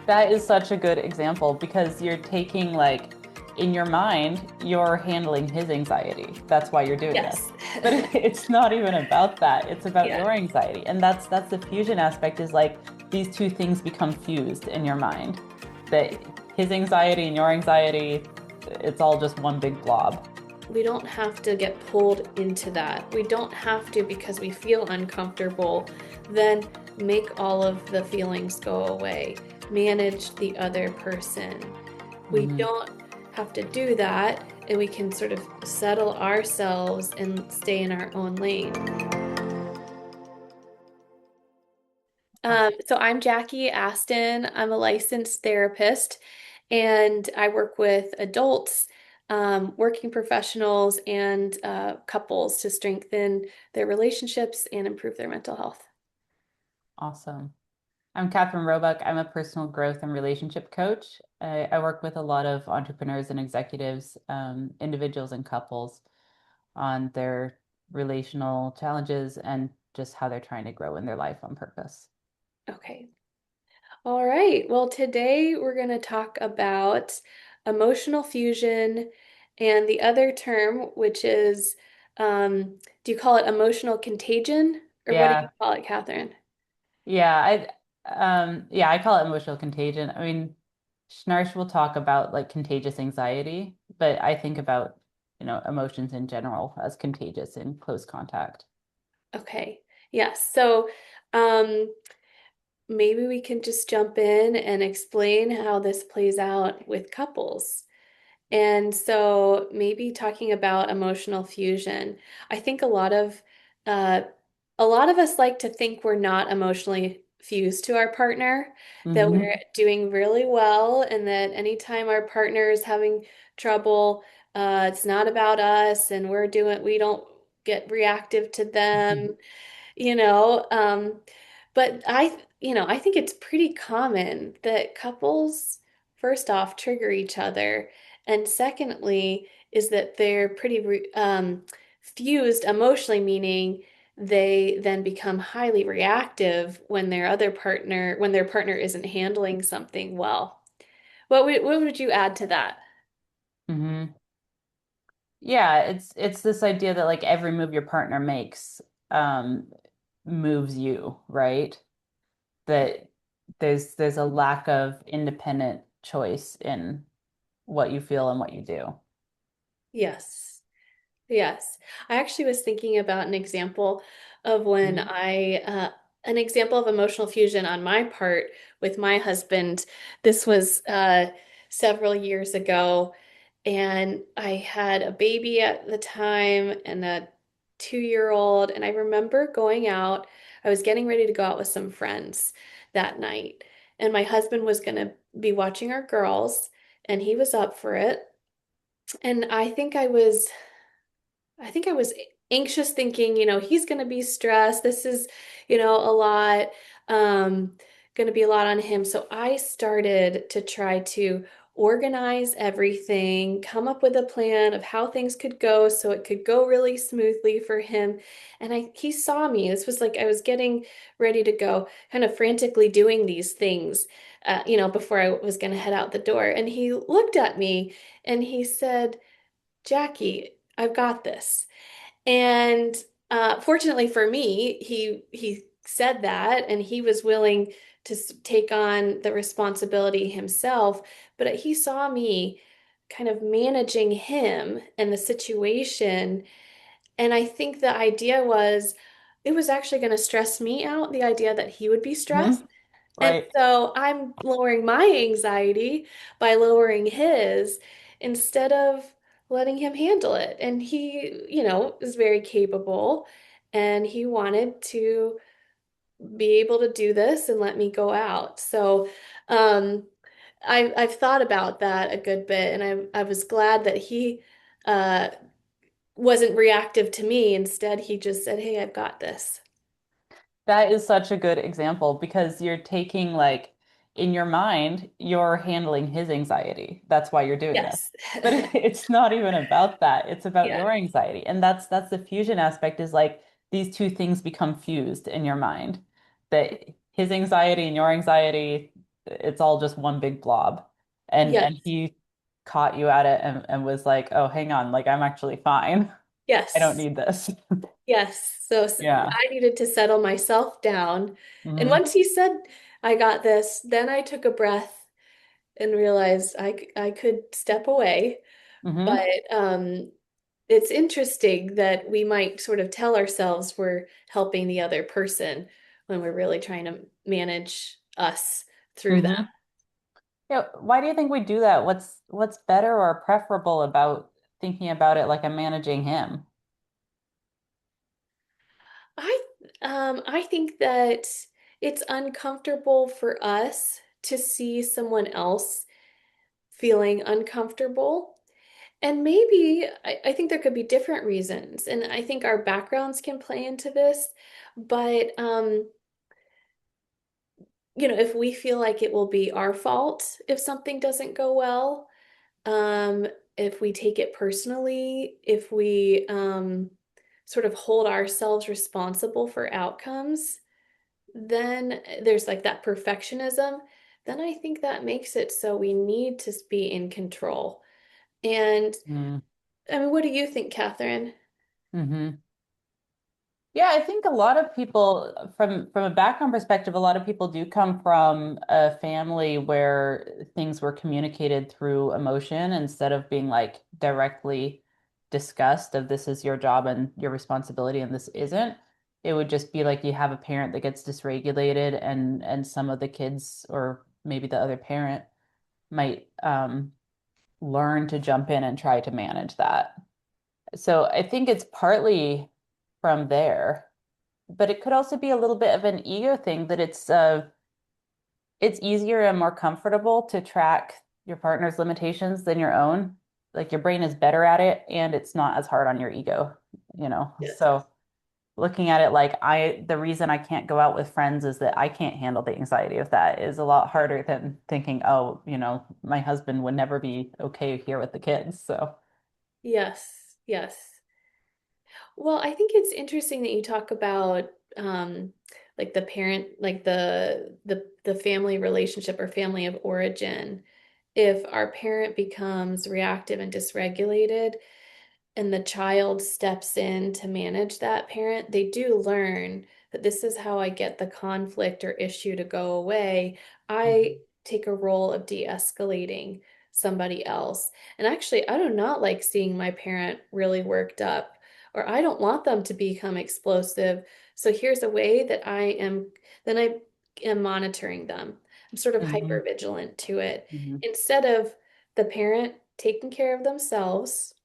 That is such a good example because you're taking like in your mind, you're handling his anxiety. That's why you're doing this. Yes. But it's not even about that. It's about Yeah. your anxiety. And that's the fusion aspect is like these two things become fused in your mind. That his anxiety and your anxiety, it's all just one big blob. We don't have to get pulled into that. We don't have to, because we feel uncomfortable, then make all of the feelings go away. Manage the other person. We Hmm. don't have to do that, and we can sort of settle ourselves and stay in our own lane. Awesome. So I'm Jackie Aston. I'm a licensed therapist, and I work with adults, working professionals, and couples to strengthen their relationships and improve their mental health. Awesome. I'm Catherine Roebuck. I'm a personal growth and relationship coach. I work with a lot of entrepreneurs and executives, individuals and couples on their relational challenges and just how they're trying to grow in their life on purpose. Okay. All right. Well, today we're going to talk about emotional fusion and the other term, which is, do you call it emotional contagion, or what do you Yeah, call it, Catherine? yeah, yeah, I call it emotional contagion. I mean, Schnarch will talk about like contagious anxiety, but I think about, emotions in general as contagious in close contact. Okay. Yes. So, um, maybe we can just jump in and explain how this plays out with couples. And so maybe talking about emotional fusion. I think uh, a lot of us like to think we're not emotionally fused to our partner, that we're Hmm. doing really well, and that anytime our partner is having trouble, it's not about us, and we don't get reactive to them, you know. But I think it's pretty common that couples, first off, trigger each other, and secondly, is that they're fused emotionally, meaning they then become highly reactive when their partner isn't handling something well. What would you add to that? Hmm. Yeah, it's this idea that like every move your partner makes um moves you, right? That there's a lack of independent choice in what you feel and what you do. Yes. Yes. I actually was thinking about Mhm. an example of emotional fusion on my part with my husband. This was several years ago, and I had a baby at the time and a 2-year old. And I remember I was getting ready to go out with some friends that night, and my husband was going to be watching our girls, and he was up for it. And I think I was anxious, thinking, he's going to be stressed. This is, a lot, um, going to be a lot on him. So I started to try to organize everything, come up with a plan of how things could go so it could go really smoothly for him. And he saw me. This was like I was getting ready to go, kind of frantically doing these things, before I was going to head out the door. And he looked at me and he said, Jackie, I've got this. And fortunately for me, he said that, and he was willing to take on the responsibility himself. But he saw me kind of managing him and the situation. And I think the idea was it was actually going to stress me out, the idea that he would be stressed. Mhm. And Right. so I'm lowering my anxiety by lowering his, instead of letting him handle it. And he, is very capable, and he wanted to be able to do this and let me go out. So, um, I've thought about that a good bit, and I was glad that he uh, wasn't reactive to me. Instead, he just said, "Hey, I've got this." That is such a good example because you're taking like in your mind, you're handling his anxiety. That's why you're doing this. Yes. But it's not even about that. It's about Yeah. your anxiety. And that's the fusion aspect is like these two things become fused in your mind. That his anxiety and your anxiety, it's all just one big blob. And Yes. he caught you at it and was like, "Oh, hang on, like I'm actually fine. I don't Yes. need this." Yes. Yeah. I needed to settle myself down. And Hmm. once he said, I got this, then I took a breath and realized I could step away. Hmm. But it's interesting that we might sort of tell ourselves we're helping the other person when we're really trying to manage us through that. Hmm. Yeah. Why do you think we do that? What's better or preferable about thinking about it like I'm managing him? I I think that it's uncomfortable for us to see someone else feeling uncomfortable. And maybe I think there could be different reasons. And I think our backgrounds can play into this. But if we feel like it will be our fault if something doesn't go well, um, if we take it personally, if we sort of hold ourselves responsible for outcomes, then there's like that perfectionism. Then I think that makes it so we need to be in control. And I mean, what do you think, Catherine? Mm-hmm. Yeah, I think a lot of people from a background perspective, a lot of people do come from a family where things were communicated through emotion instead of being like directly discussed of this is your job and your responsibility and this isn't. It would just be like you have a parent that gets dysregulated and some of the kids or maybe the other parent might learn to jump in and try to manage that. So I think it's partly from there, but it could also be a little bit of an ego thing that it's easier and more comfortable to track your partner's limitations than your own. Like your brain is better at it and it's not as hard on your ego, you know. Yes. So looking at it like the reason I can't go out with friends is that I can't handle the anxiety of that is a lot harder than thinking, oh, my husband would never be okay here with the kids. So, Yes. Yes. Well, I think it's interesting that you talk about like the parent, like the family relationship or family of origin. If our parent becomes reactive and dysregulated, and the child steps in to manage that parent, they do learn that this is how I get the conflict or issue to go away. I mhm, take a role of de-escalating somebody else. And actually, I do not like seeing my parent really worked up, or I don't want them to become explosive. So here's a way that then I am monitoring them. I'm sort of hyper mhm, vigilant to it. mhm, Instead of the parent taking care of themselves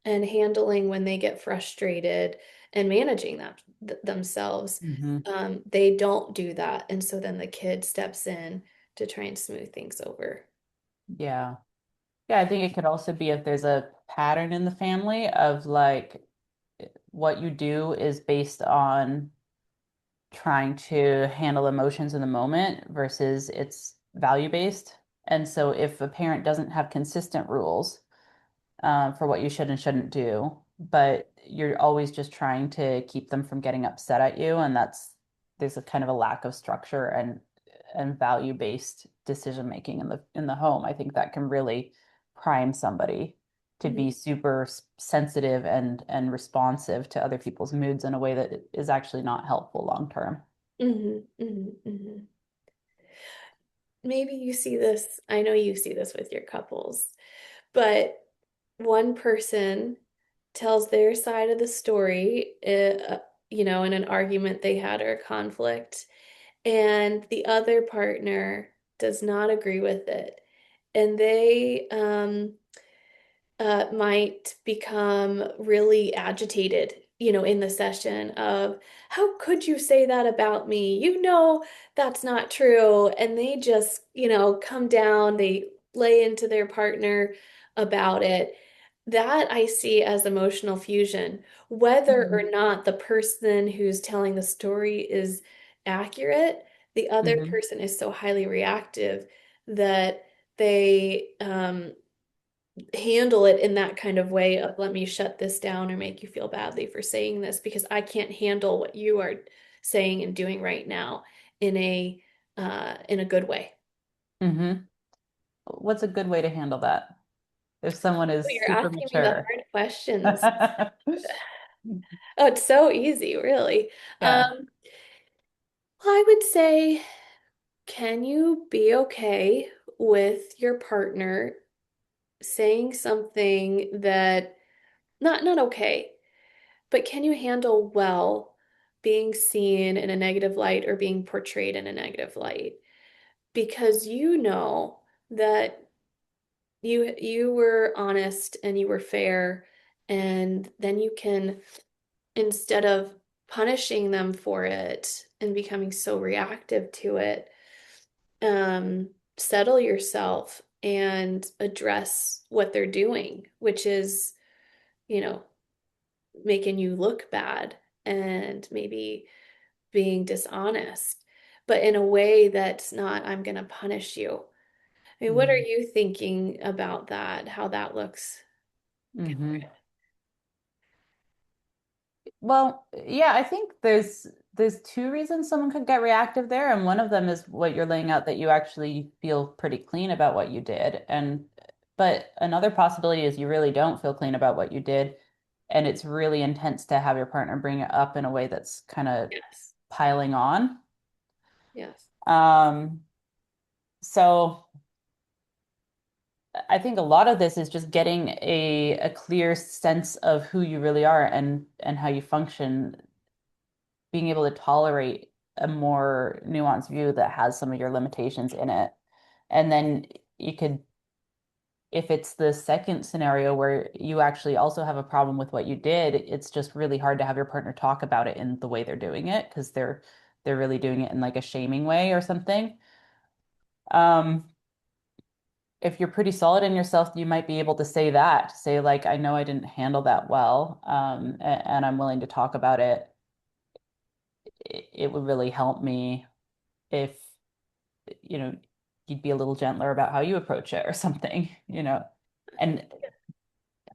and handling when they get frustrated and managing that themselves. mhm. They don't do that. And so then the kid steps in to try and smooth things over. Yeah. Yeah, I think it could also be if there's a pattern in the family of like what you do is based on trying to handle emotions in the moment versus it's value based. And so if a parent doesn't have consistent rules for what you should and shouldn't do, but you're always just trying to keep them from getting upset at you, and there's a kind of a lack of structure and value-based decision making in the home. I think that can really prime somebody to Mhm, be super sensitive and responsive to other people's moods in a way that is actually not helpful long term. mhm, mhm, mhm. Maybe you see this, I know you see this with your couples, but one person tells their side of the story, in an argument they had or a conflict, and the other partner does not agree with it. And they might become really agitated, in the session of, how could you say that about me? That's not true. And they just, come down, they lay into their partner about it. That I see as emotional fusion, whether or Mhm. not the person who's telling the story is accurate, the other Mhm. person is so highly reactive that they handle it in that kind of way of, let me shut this down or make you feel badly for saying this because I can't handle what you are saying and doing right now in a good way. Hmm. What's a good way to handle that if someone Oh, is you're super asking me the mature? hard questions. Oh, it's so easy, really. Yeah. Well, I would say, can you be okay with your partner saying something that not okay, but can you handle well being seen in a negative light or being portrayed in a negative light? Because you know that you were honest and you were fair, and then you can, instead of punishing them for it and becoming so reactive to it, settle yourself and address what they're doing, which is, you know, making you look bad and maybe being dishonest, but in a way that's not, I'm going to punish you. I mean, what are Hmm. you thinking about that? How that looks? Hmm. Well, yeah, I think there's two reasons someone could get reactive there, and one of them is what you're laying out that you actually feel pretty clean about what you did. And but another possibility is you really don't feel clean about what you did, and it's really intense to have your partner bring it up in a way that's kind of Yes. piling on. Yes. Um, so I think a lot of this is just getting a clear sense of who you really are and how you function, being able to tolerate a more nuanced view that has some of your limitations in it. And then you could, if it's the second scenario where you actually also have a problem with what you did, it's just really hard to have your partner talk about it in the way they're doing it because they're really doing it in like a shaming way or something. Um, if you're pretty solid in yourself, you might be able to say that, say like, I know I didn't handle that well, and I'm willing to talk about it. It would really help me if you know, you'd be a little gentler about how you approach it or something, you know. And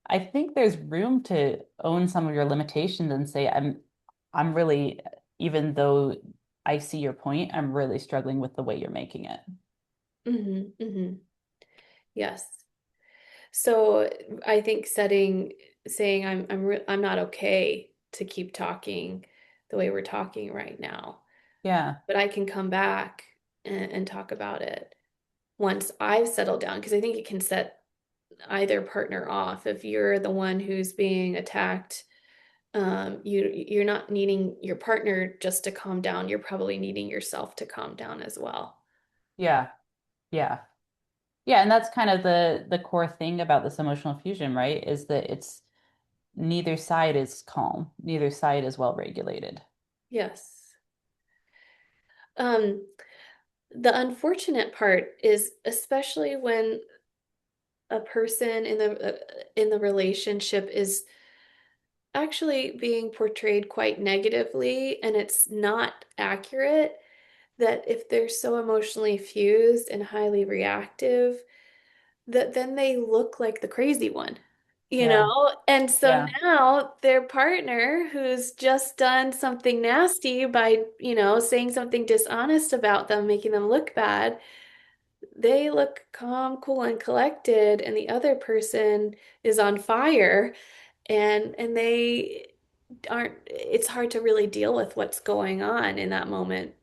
I think there's room to own some of your limitations and say, I'm really, even though I see your point, I'm really struggling with the way you're making it. Hmm. Yes. So I think saying I'm not okay to keep talking the way we're talking right now, Yeah. but I can come back and talk about it once I've settled down, because I think it can set either partner off. If you're the one who's being attacked, you're not needing your partner just to calm down. You're probably needing yourself to calm down as well. Yeah. Yeah. Yeah, and that's kind of the core thing about this emotional fusion, right? Is that it's neither side is calm, neither side is well regulated. Yes. Um, the unfortunate part is, especially when a person in the relationship is actually being portrayed quite negatively and it's not accurate, that if they're so emotionally fused and highly reactive, that then they look like the crazy one, you Yeah. know? And so Yeah. now their partner, who's just done something nasty by, saying something dishonest about them, making them look bad, they look calm, cool, and collected, and the other person is on fire, and they aren't, it's hard to really deal with what's going on in that moment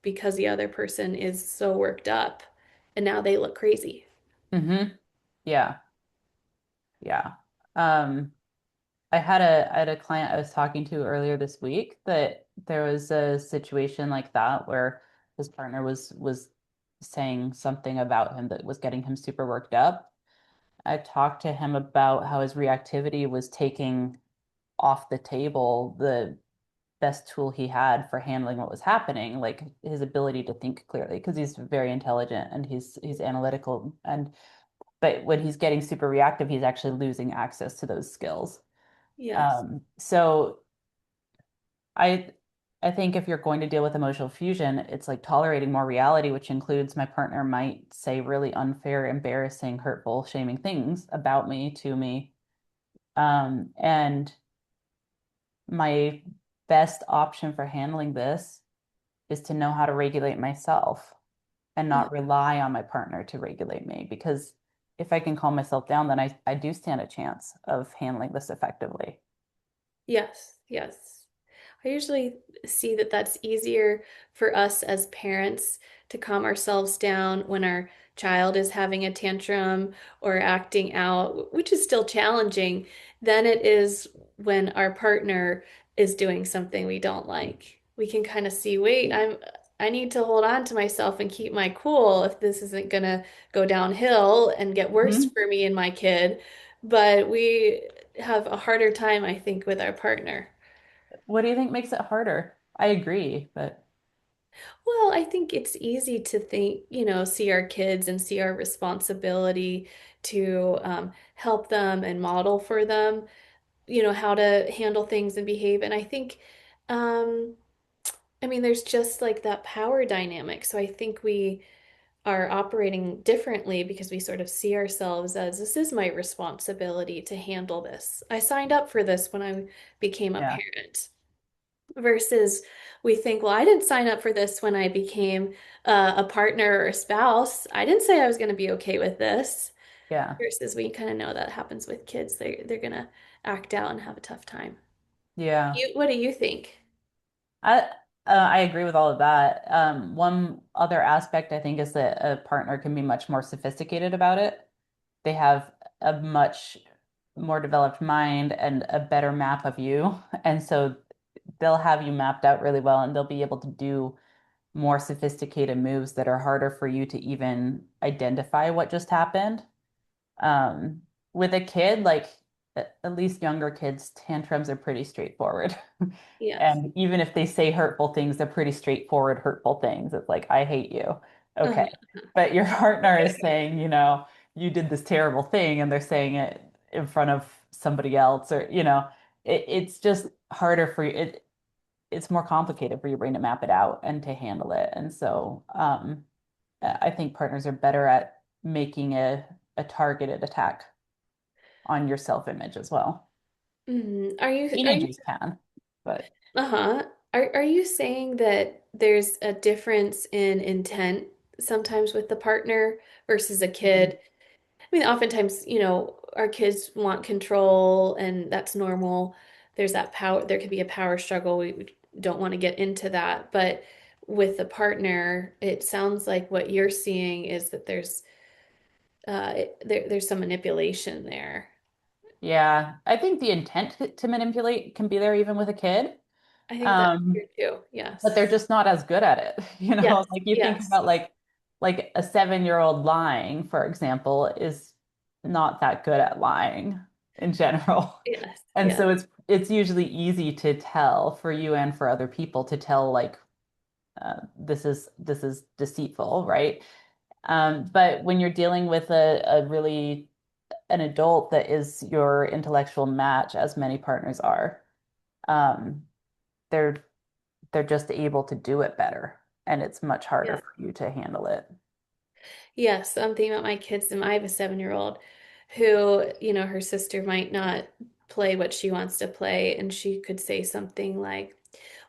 because the other person is so worked up and now they look crazy. Hmm. Yeah. Yeah. Um, I had a client I was talking to earlier this week that there was a situation like that where his partner was saying something about him that was getting him super worked up. I talked to him about how his reactivity was taking off the table the best tool he had for handling what was happening, like his ability to think clearly, because he's very intelligent and he's analytical and but when he's getting super reactive, he's actually losing access to those skills. Yes. So I I think if you're going to deal with emotional fusion, it's like tolerating more reality, which includes my partner might say really unfair, embarrassing, hurtful, shaming things about me to me. And my best option for handling this is to know how to regulate myself. and Uh, not rely on my partner to regulate me. Because if I can calm myself down, then I do stand a chance of handling this effectively. yes, yes. I usually see that that's easier for us as parents to calm ourselves down when our child is having a tantrum or acting out, which is still challenging, than it is when our partner is doing something we don't like. We can kind of see, wait, I need to hold on to myself and keep my cool if this isn't gonna go downhill and get worse Mhm. for me and my kid. But we have a harder time, I think, with our partner. What do you think makes it harder? I agree, but Well, I think it's easy to think, see our kids and see our responsibility to help them and model for them, how to handle things and behave. And I think, um, I mean, there's just like that power dynamic. So I think we are operating differently because we sort of see ourselves as this is my responsibility to handle this. I signed up for this when I became a yeah, parent versus we think, well, I didn't sign up for this when I became a partner or a spouse. I didn't say I was going to be okay with this. yeah, Versus we kind of know that happens with kids. They're going to act out and have a tough time. yeah. What do you think? I I agree with all of that. One other aspect I think is that a partner can be much more sophisticated about it. They have a much more developed mind and a better map of you, and so they'll have you mapped out really well, and they'll be able to do more sophisticated moves that are harder for you to even identify what just happened. Um, with a kid, like at least younger kids, tantrums are pretty straightforward. Yes. And even if they say hurtful things, they're pretty straightforward, hurtful things. It's like, I hate you. Uh-huh. Okay. But your partner is saying, you did this terrible thing, and they're saying it in front of somebody else, or, it's just harder for you. It's more complicated for your brain to map it out and to handle it. And so, I think partners are better at making a targeted attack on your self-image as well. Are you Teenagers can, but uh-huh. Are you saying that there's a difference in intent sometimes with the partner versus a kid? I mean, oftentimes, our kids want control and that's normal. There's that power, there could be a power struggle. We don't want to get into that. But with the partner, it sounds like what you're seeing is that there's some manipulation there. yeah, I think the intent to manipulate can be there even with a kid. I think that's Um, true too. but they're Yes. just not as good at it. Yes. Like you think Yes. about like a 7-year-old lying, for example, is not that good at lying in general. Yes. And Yes. so it's usually easy to tell for you and for other people to tell like this is deceitful, right? But when you're dealing with a really an adult that is your intellectual match, as many partners are, um, they're they're just able to do it better, and it's much harder Yes. for you to handle it. Yes, I'm thinking about my kids, and I have a 7-year-old who, her sister might not play what she wants to play, and she could say something like,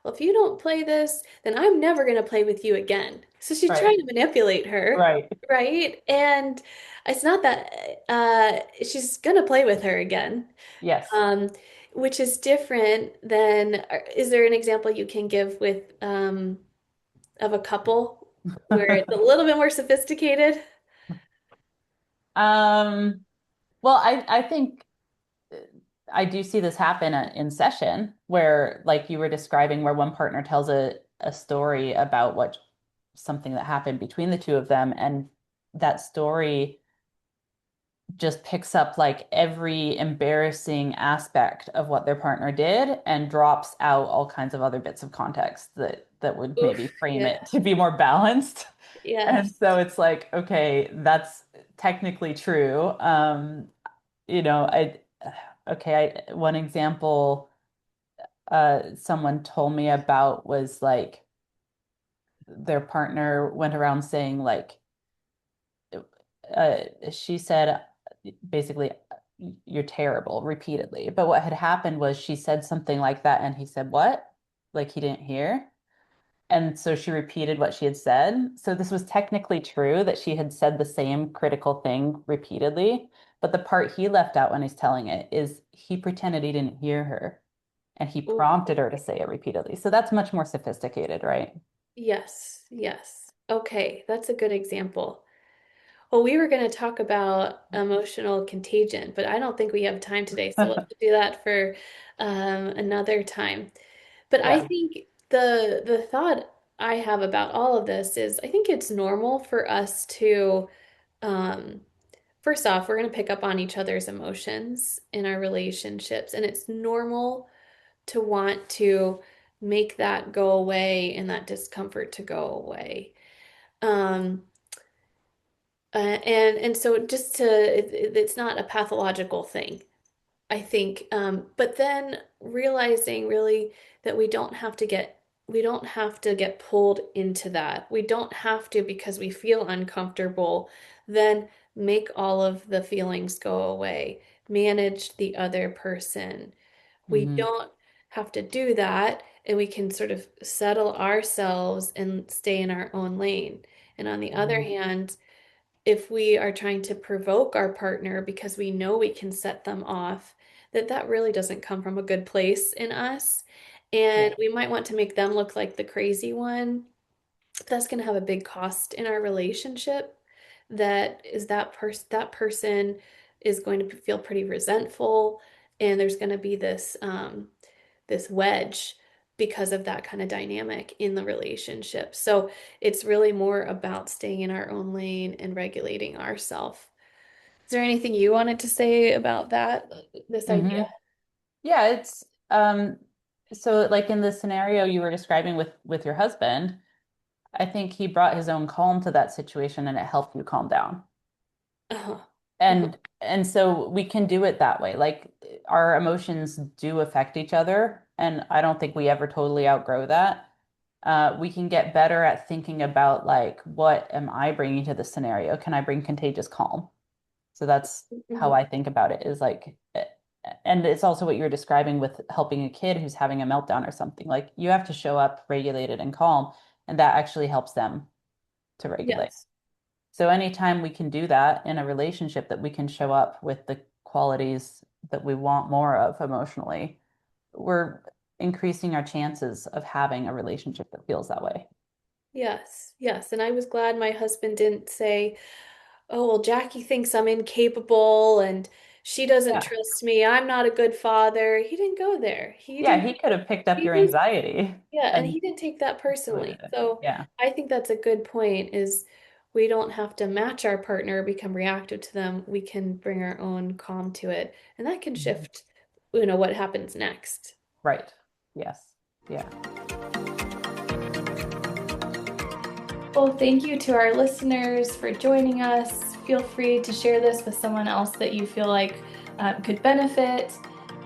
well, if you don't play this, then I'm never going to play with you again. So she's Right. trying to manipulate her, Right. right? And it's not that she's going to play with her again, Yes. um, which is different than, is there an example you can give with of a couple where it's a little bit more sophisticated? Um, well, I think I do see this happen in session where, like you were describing, where one partner tells a story about what something that happened between the two of them, and that story just picks up like every embarrassing aspect of what their partner did and drops out all kinds of other bits of context that would maybe Oof, frame yeah, it to be more balanced. And yes. so it's like, okay, that's technically true. I okay, one example someone told me about was like their partner went around saying like she said basically, you're terrible repeatedly. But what had happened was she said something like that, and he said, what? Like he didn't hear. And so she repeated what she had said. So this was technically true that she had said the same critical thing repeatedly. But the part he left out when he's telling it is he pretended he didn't hear her and he Ooh, prompted her to say it repeatedly. So that's much more sophisticated, right? yes, yes. Okay, that's a good example. Well, we were going to talk about emotional contagion, but I don't think we have time today. So let's do that for another time. But I Yeah. think the thought I have about all of this is I think it's normal for us to um, first off, we're going to pick up on each other's emotions in our relationships, and it's normal to want to make that go away and that discomfort to go away. Um, and so just to it's not a pathological thing. I think, but then realizing really that we don't have to get pulled into that. We don't have to because we feel uncomfortable, then make all of the feelings go away, manage the other person. We Hmm. don't have to do that, and we can sort of settle ourselves and stay in our own lane. And on the other Hmm. hand, if we are trying to provoke our partner because we know we can set them off, that really doesn't come from a good place in us. Yeah. And we might want to make them look like the crazy one. That's going to have a big cost in our relationship. That person is going to feel pretty resentful, and there's going to be this wedge because of that kind of dynamic in the relationship. So it's really more about staying in our own lane and regulating ourselves. Is there anything you wanted to say about that, this Hmm. idea? Yeah, it's so like in the scenario you were describing with your husband, I think he brought his own calm to that situation and it helped you calm down. Uh-huh. Uh-huh. And so we can do it that way. Like our emotions do affect each other, and I don't think we ever totally outgrow that. We can get better at thinking about like, what am I bringing to the scenario? Can I bring contagious calm? So that's how Mhm. I think about it is like, and it's also what you're describing with helping a kid who's having a meltdown or something. Like you have to show up regulated and calm, and that actually helps them to regulate. Yes. So anytime we can do that in a relationship, that we can show up with the qualities that we want more of emotionally, we're increasing our chances of having a relationship that feels that way. Yes. Yes. And I was glad my husband didn't say, oh, well, Jackie thinks I'm incapable and she doesn't Yeah. trust me. I'm not a good father. He didn't go there. Yeah, he could have picked up He your didn't anxiety Yeah, and and he didn't take that personally. avoided it. So Yeah. I think that's a good point is we don't have to match our partner, become reactive to them. We can bring our own calm to it. And that can Mhm. shift, what happens next. Right. Yes. Yeah. Well, thank you to our listeners for joining us. Feel free to share this with someone else that you feel like could benefit.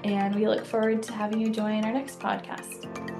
And we look forward to having you join our next podcast.